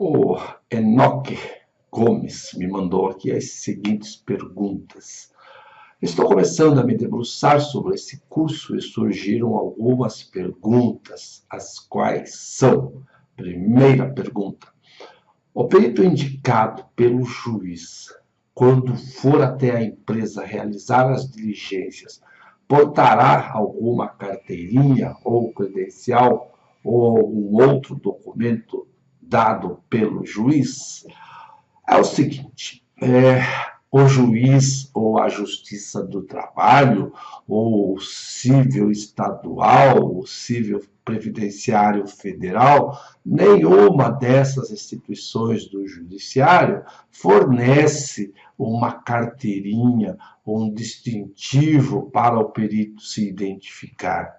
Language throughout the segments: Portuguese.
O Enoque Gomes me mandou aqui as seguintes perguntas. Estou começando a me debruçar sobre esse curso e surgiram algumas perguntas, as quais são: primeira pergunta, o perito indicado pelo juiz, quando for até a empresa realizar as diligências, portará alguma carteirinha ou credencial ou algum outro documento dado pelo juiz? É o seguinte, o juiz ou a Justiça do Trabalho, ou o cível estadual, o cível previdenciário federal, nenhuma dessas instituições do judiciário fornece uma carteirinha, um distintivo para o perito se identificar.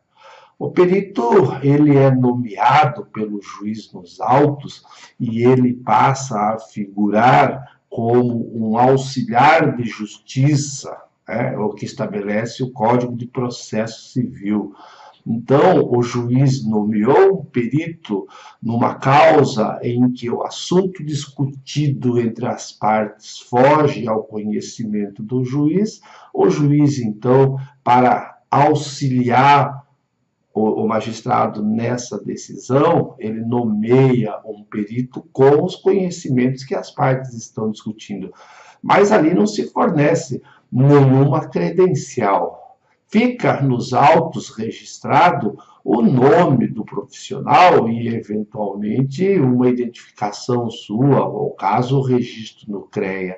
O perito, ele é nomeado pelo juiz nos autos e ele passa a figurar como um auxiliar de justiça, o que estabelece o Código de Processo Civil. Então, o juiz nomeou um perito numa causa em que o assunto discutido entre as partes foge ao conhecimento do juiz. O juiz, então, para auxiliar o magistrado nessa decisão, ele nomeia um perito com os conhecimentos que as partes estão discutindo. Mas ali não se fornece nenhuma credencial. Fica nos autos registrado o nome do profissional e, eventualmente, uma identificação sua, ou caso o registro no CREA.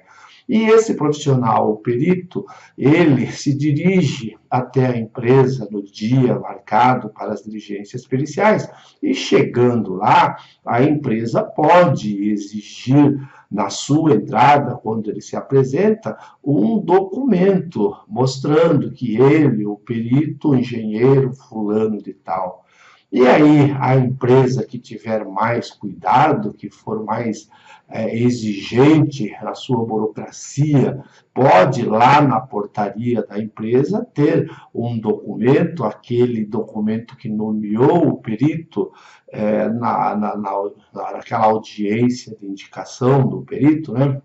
E esse profissional, o perito, ele se dirige até a empresa no dia marcado para as diligências periciais e, chegando lá, a empresa pode exigir na sua entrada, quando ele se apresenta, um documento mostrando que ele, o perito, o engenheiro fulano de tal. E aí, a empresa que tiver mais cuidado, que for mais exigente na sua burocracia, pode lá na portaria da empresa ter um documento, aquele documento que nomeou o perito naquela audiência de indicação do perito, né?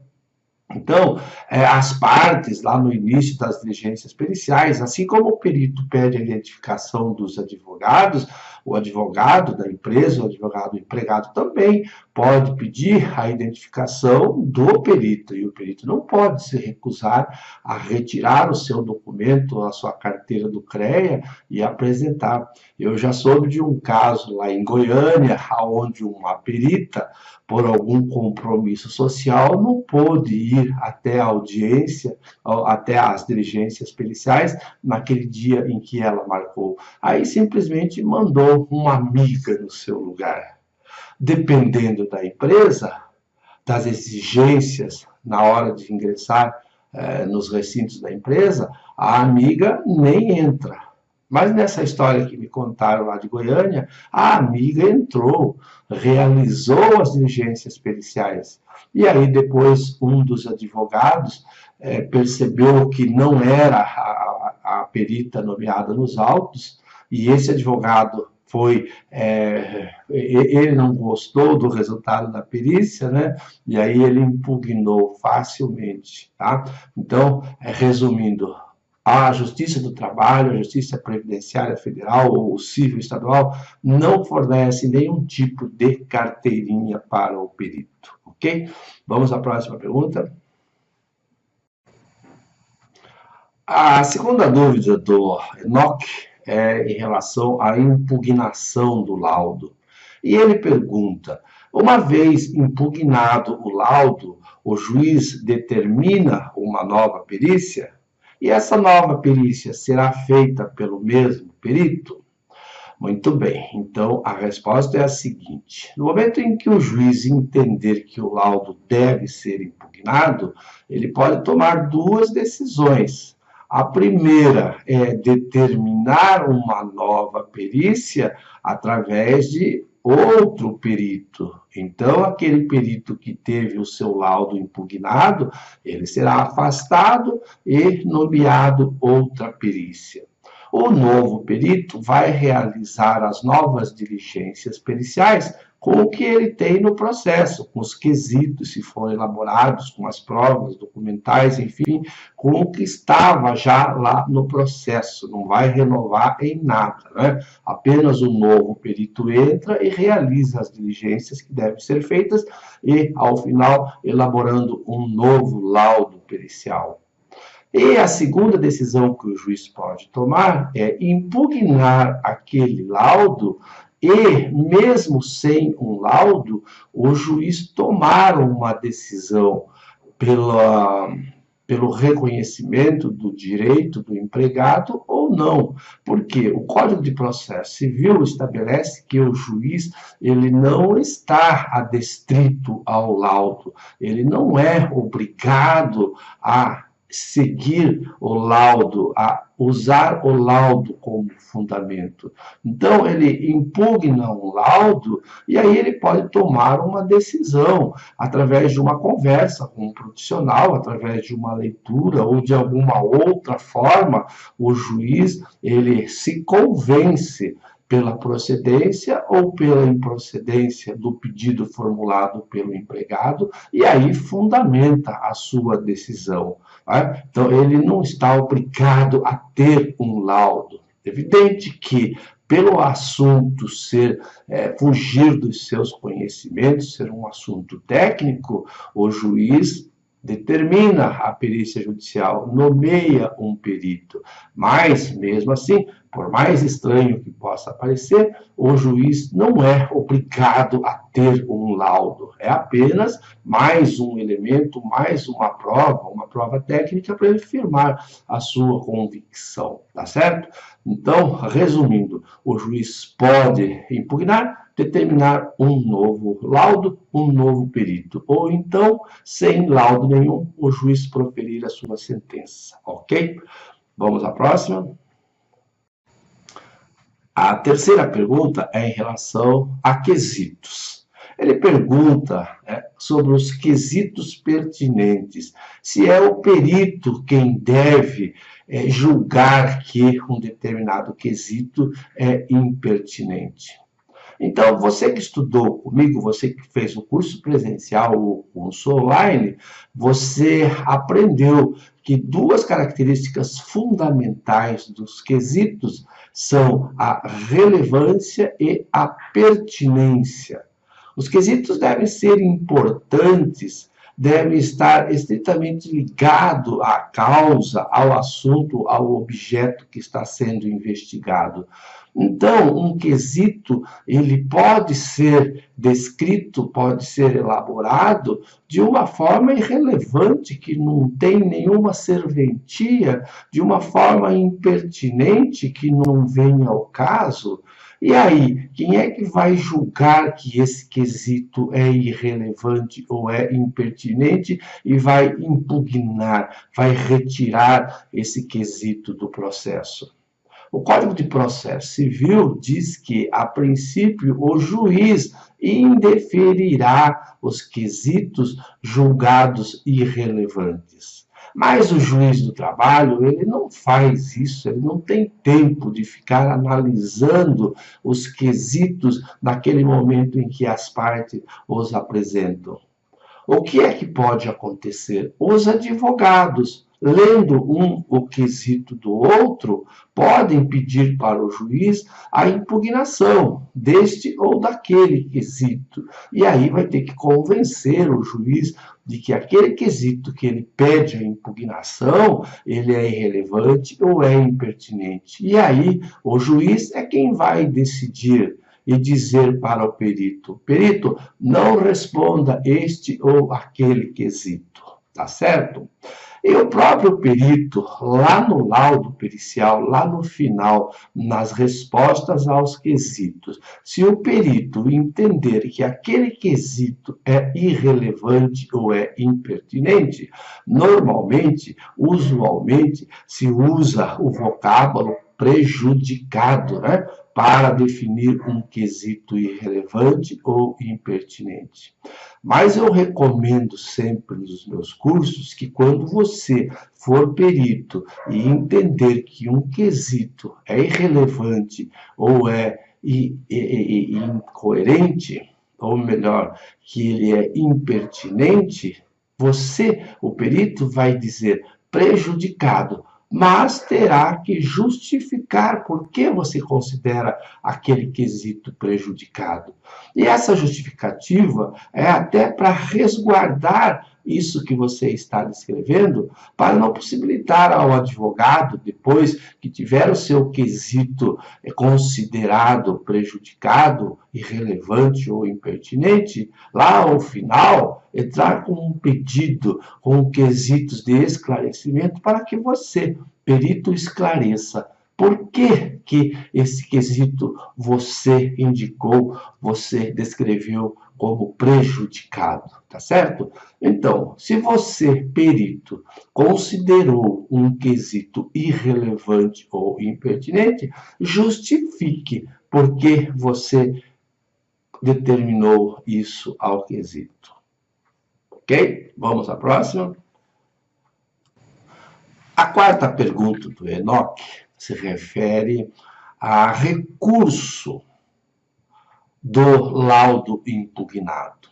Então, as partes, lá no início das diligências periciais, assim como o perito pede a identificação dos advogados, o advogado da empresa, o advogado empregado também pode pedir a identificação do perito, e o perito não pode se recusar a retirar o seu documento, a sua carteira do CREA e apresentar. Eu já soube de um caso lá em Goiânia, onde uma perita, por algum compromisso social, não pôde ir até a audiência, até as diligências periciais, naquele dia em que ela marcou. Aí simplesmente mandou uma amiga no seu lugar. Dependendo da empresa, das exigências na hora de ingressar nos recintos da empresa, a amiga nem entra. Mas nessa história que me contaram lá de Goiânia, a amiga entrou, realizou as diligências periciais. E aí depois um dos advogados percebeu que não era a perita nomeada nos autos, e esse advogado ele não gostou do resultado da perícia, né? E aí ele impugnou facilmente, tá? Então, resumindo, a Justiça do Trabalho, a Justiça Previdenciária Federal ou o Cível Estadual não fornece nenhum tipo de carteirinha para o perito, ok? Vamos à próxima pergunta. A segunda dúvida do Enoque é em relação à impugnação do laudo. E ele pergunta, uma vez impugnado o laudo, o juiz determina uma nova perícia? E essa nova perícia será feita pelo mesmo perito? Muito bem, então a resposta é a seguinte. No momento em que o juiz entender que o laudo deve ser impugnado, ele pode tomar duas decisões. A primeira é determinar uma nova perícia através de outro perito. Então, aquele perito que teve o seu laudo impugnado, ele será afastado e nomeado outra perícia. O novo perito vai realizar as novas diligências periciais com o que ele tem no processo, com os quesitos, se forem elaborados, com as provas documentais, enfim, com o que estava já lá no processo, não vai renovar em nada, né? Apenas o novo perito entra e realiza as diligências que devem ser feitas e, ao final, elaborando um novo laudo pericial. E a segunda decisão que o juiz pode tomar é impugnar aquele laudo e, mesmo sem um laudo, o juiz tomar uma decisão pelo reconhecimento do direito do empregado ou não. Porque o Código de Processo Civil estabelece que o juiz ele não está adestrito ao laudo, ele não é obrigado a seguir o laudo, a usar o laudo como fundamento. Então, ele impugna um laudo e aí ele pode tomar uma decisão através de uma conversa com um profissional, através de uma leitura ou de alguma outra forma, o juiz ele se convence pela procedência ou pela improcedência do pedido formulado pelo empregado e aí fundamenta a sua decisão. Né? Então, ele não está obrigado a ter um laudo. Evidente que, pelo assunto fugir dos seus conhecimentos, ser um assunto técnico, o juiz determina a perícia judicial, nomeia um perito. Mas, mesmo assim, por mais estranho que possa parecer, o juiz não é obrigado a ter um laudo. É apenas mais um elemento, mais uma prova técnica para ele firmar a sua convicção, tá certo? Então, resumindo, o juiz pode impugnar, determinar um novo laudo, um novo perito. Ou então, sem laudo nenhum, o juiz proferir a sua sentença, ok? Vamos à próxima. A terceira pergunta é em relação a quesitos. Ele pergunta sobre os quesitos pertinentes, se é o perito quem deve julgar que um determinado quesito é impertinente. Então, você que estudou comigo, você que fez o curso presencial ou o curso online, você aprendeu que duas características fundamentais dos quesitos são a relevância e a pertinência. Os quesitos devem ser importantes, devem estar estritamente ligados à causa, ao assunto, ao objeto que está sendo investigado. Então, um quesito, ele pode ser descrito, pode ser elaborado de uma forma irrelevante, que não tem nenhuma serventia, de uma forma impertinente, que não vem ao caso. E aí, quem é que vai julgar que esse quesito é irrelevante ou é impertinente e vai impugnar, vai retirar esse quesito do processo? O Código de Processo Civil diz que, a princípio, o juiz indeferirá os quesitos julgados irrelevantes. Mas o juiz do trabalho, ele não faz isso, ele não tem tempo de ficar analisando os quesitos naquele momento em que as partes os apresentam. O que é que pode acontecer? Os advogados, lendo o quesito do outro, podem pedir para o juiz a impugnação deste ou daquele quesito. E aí vai ter que convencer o juiz de que aquele quesito que ele pede a impugnação, ele é irrelevante ou é impertinente. E aí o juiz é quem vai decidir e dizer para o perito: perito, não responda este ou aquele quesito, tá certo? E o próprio perito, lá no laudo pericial, lá no final, nas respostas aos quesitos, se o perito entender que aquele quesito é irrelevante ou é impertinente, normalmente, usualmente, se usa o vocábulo prejudicado, né, para definir um quesito irrelevante ou impertinente. Mas eu recomendo sempre nos meus cursos que, quando você for perito e entender que um quesito é irrelevante ou é incoerente, ou melhor, que ele é impertinente, você, o perito, vai dizer prejudicado, mas terá que justificar por que você considera aquele quesito prejudicado. E essa justificativa é até para resguardar isso que você está descrevendo, para não possibilitar ao advogado, depois que tiver o seu quesito considerado prejudicado, irrelevante ou impertinente, lá ao final, entrar com um pedido, com quesitos de esclarecimento, para que você, perito, esclareça por que esse quesito você indicou, você descreveu como prejudicado, tá certo? Então, se você, perito, considerou um quesito irrelevante ou impertinente, justifique por que você determinou isso ao quesito. Ok? Vamos à próxima. A quarta pergunta do Enoch se refere a recurso do laudo impugnado.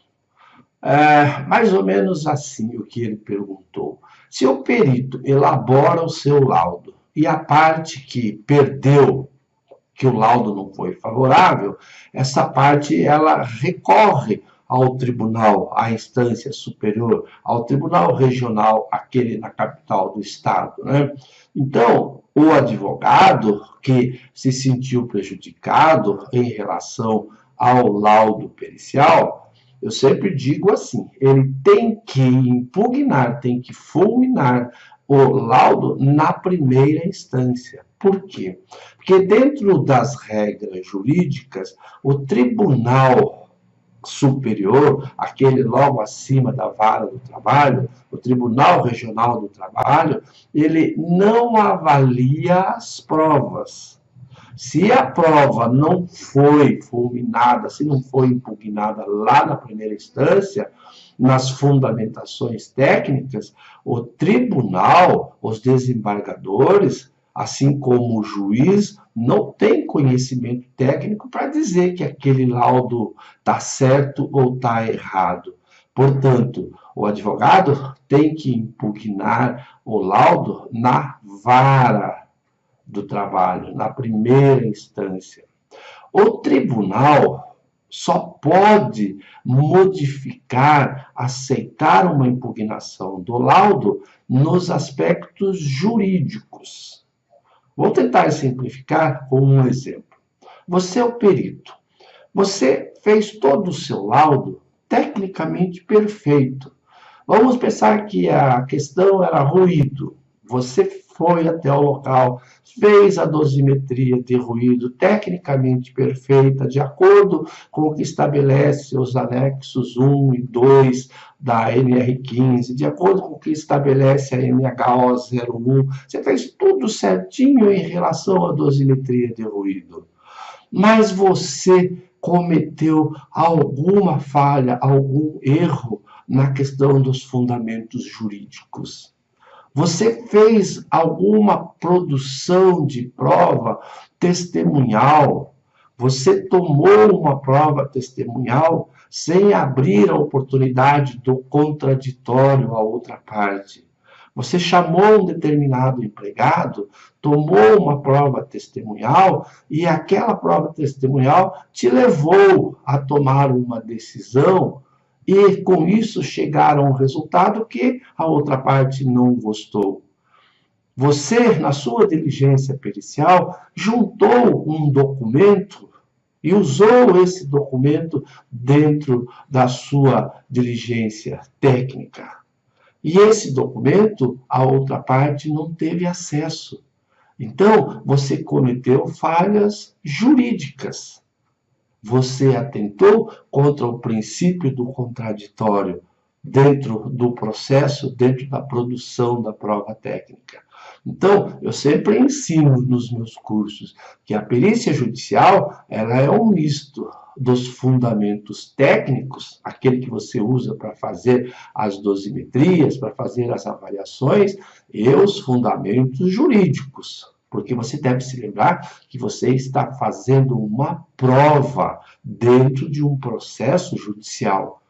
Mais ou menos assim o que ele perguntou. Se o perito elabora o seu laudo e a parte que perdeu, que o laudo não foi favorável, essa parte ela recorre ao tribunal, à instância superior, ao tribunal regional, aquele na capital do estado, né? Então, o advogado que se sentiu prejudicado em relação ao laudo pericial, eu sempre digo assim, ele tem que impugnar, tem que fulminar o laudo na primeira instância. Por quê? Porque dentro das regras jurídicas, o tribunal superior, aquele logo acima da vara do trabalho, o Tribunal Regional do Trabalho, ele não avalia as provas. Se a prova não foi fulminada, se não foi impugnada lá na primeira instância, nas fundamentações técnicas, o tribunal, os desembargadores, assim como o juiz, não tem conhecimento técnico para dizer que aquele laudo está certo ou está errado. Portanto, o advogado tem que impugnar o laudo na vara do trabalho, na primeira instância. O tribunal só pode modificar, aceitar uma impugnação do laudo nos aspectos jurídicos. Vou tentar simplificar com um exemplo. Você é o perito. Você fez todo o seu laudo tecnicamente perfeito. Vamos pensar que a questão era ruído. Você foi até o local, fez a dosimetria de ruído tecnicamente perfeita, de acordo com o que estabelece os anexos 1 e 2 da NR15, de acordo com o que estabelece a MHO01. Você fez tudo certinho em relação à dosimetria de ruído. Mas você cometeu alguma falha, algum erro na questão dos fundamentos jurídicos. Você fez alguma produção de prova testemunhal, você tomou uma prova testemunhal sem abrir a oportunidade do contraditório à outra parte. Você chamou um determinado empregado, tomou uma prova testemunhal e aquela prova testemunhal te levou a tomar uma decisão e com isso chegaram a um resultado que a outra parte não gostou. Você, na sua diligência pericial, juntou um documento e usou esse documento dentro da sua diligência técnica. E esse documento, a outra parte não teve acesso. Então, você cometeu falhas jurídicas. Você atentou contra o princípio do contraditório dentro do processo, dentro da produção da prova técnica. Então, eu sempre ensino nos meus cursos que a perícia judicial ela é um misto dos fundamentos técnicos, aquele que você usa para fazer as dosimetrias, para fazer as avaliações, e os fundamentos jurídicos. porque você deve se lembrar que você está fazendo uma prova dentro de um processo judicial.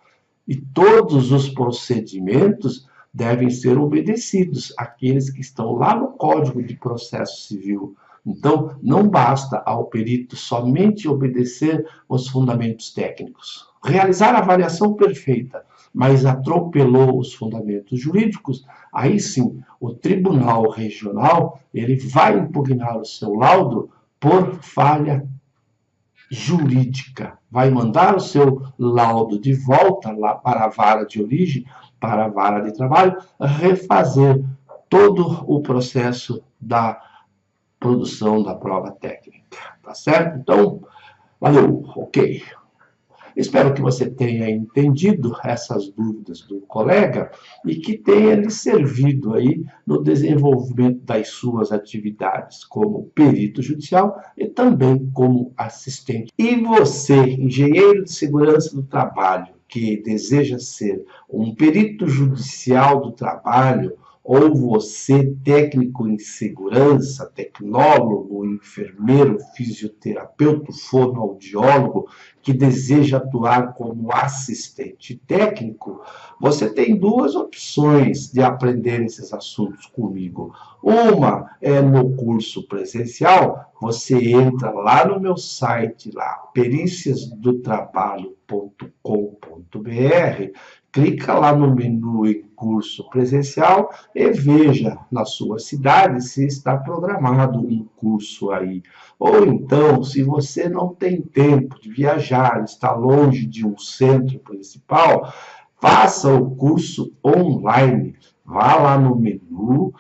E todos os procedimentos devem ser obedecidos, aqueles que estão lá no Código de Processo Civil. Então, não basta ao perito somente obedecer os fundamentos técnicos. Realizar a avaliação perfeita, mas atropelou os fundamentos jurídicos, aí sim, o Tribunal Regional ele vai impugnar o seu laudo por falha jurídica. Vai mandar o seu laudo de volta lá para a vara de origem, para a vara de trabalho, refazer todo o processo da produção da prova técnica. Tá certo? Então, valeu, ok. Espero que você tenha entendido essas dúvidas do colega e que tenha lhe servido aí no desenvolvimento das suas atividades como perito judicial e também como assistente. E você, engenheiro de segurança do trabalho, que deseja ser um perito judicial do trabalho, ou você, técnico em segurança, tecnólogo, enfermeiro, fisioterapeuta, fonoaudiólogo, que deseja atuar como assistente técnico, você tem duas opções de aprender esses assuntos comigo. Uma é no curso presencial, você entra lá no meu site, lá, periciasdotrabalho.com.br, clica lá no menu em curso presencial e veja na sua cidade se está programado um curso aí. Ou então, se você não tem tempo de viajar, está longe de um centro principal, faça o curso online. Vá lá no menu,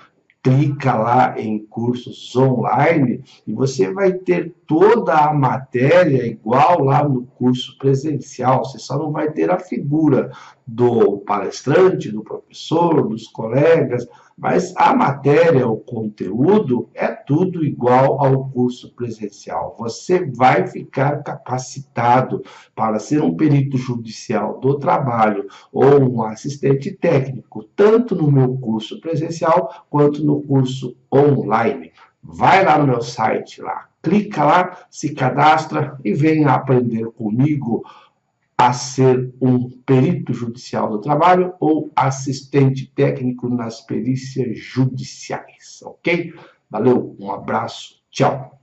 clica lá em cursos online e você vai ter toda a matéria igual lá no curso presencial. Você só não vai ter a figura do palestrante, do professor, dos colegas, mas a matéria, o conteúdo é tudo igual ao curso presencial. Você vai ficar capacitado para ser um perito judicial do trabalho ou um assistente técnico, tanto no meu curso presencial quanto no curso online. Vai lá no meu site, lá, clica lá, se cadastra e venha aprender comigo a ser um perito judicial do trabalho ou assistente técnico nas perícias judiciais, ok? Valeu, um abraço, tchau.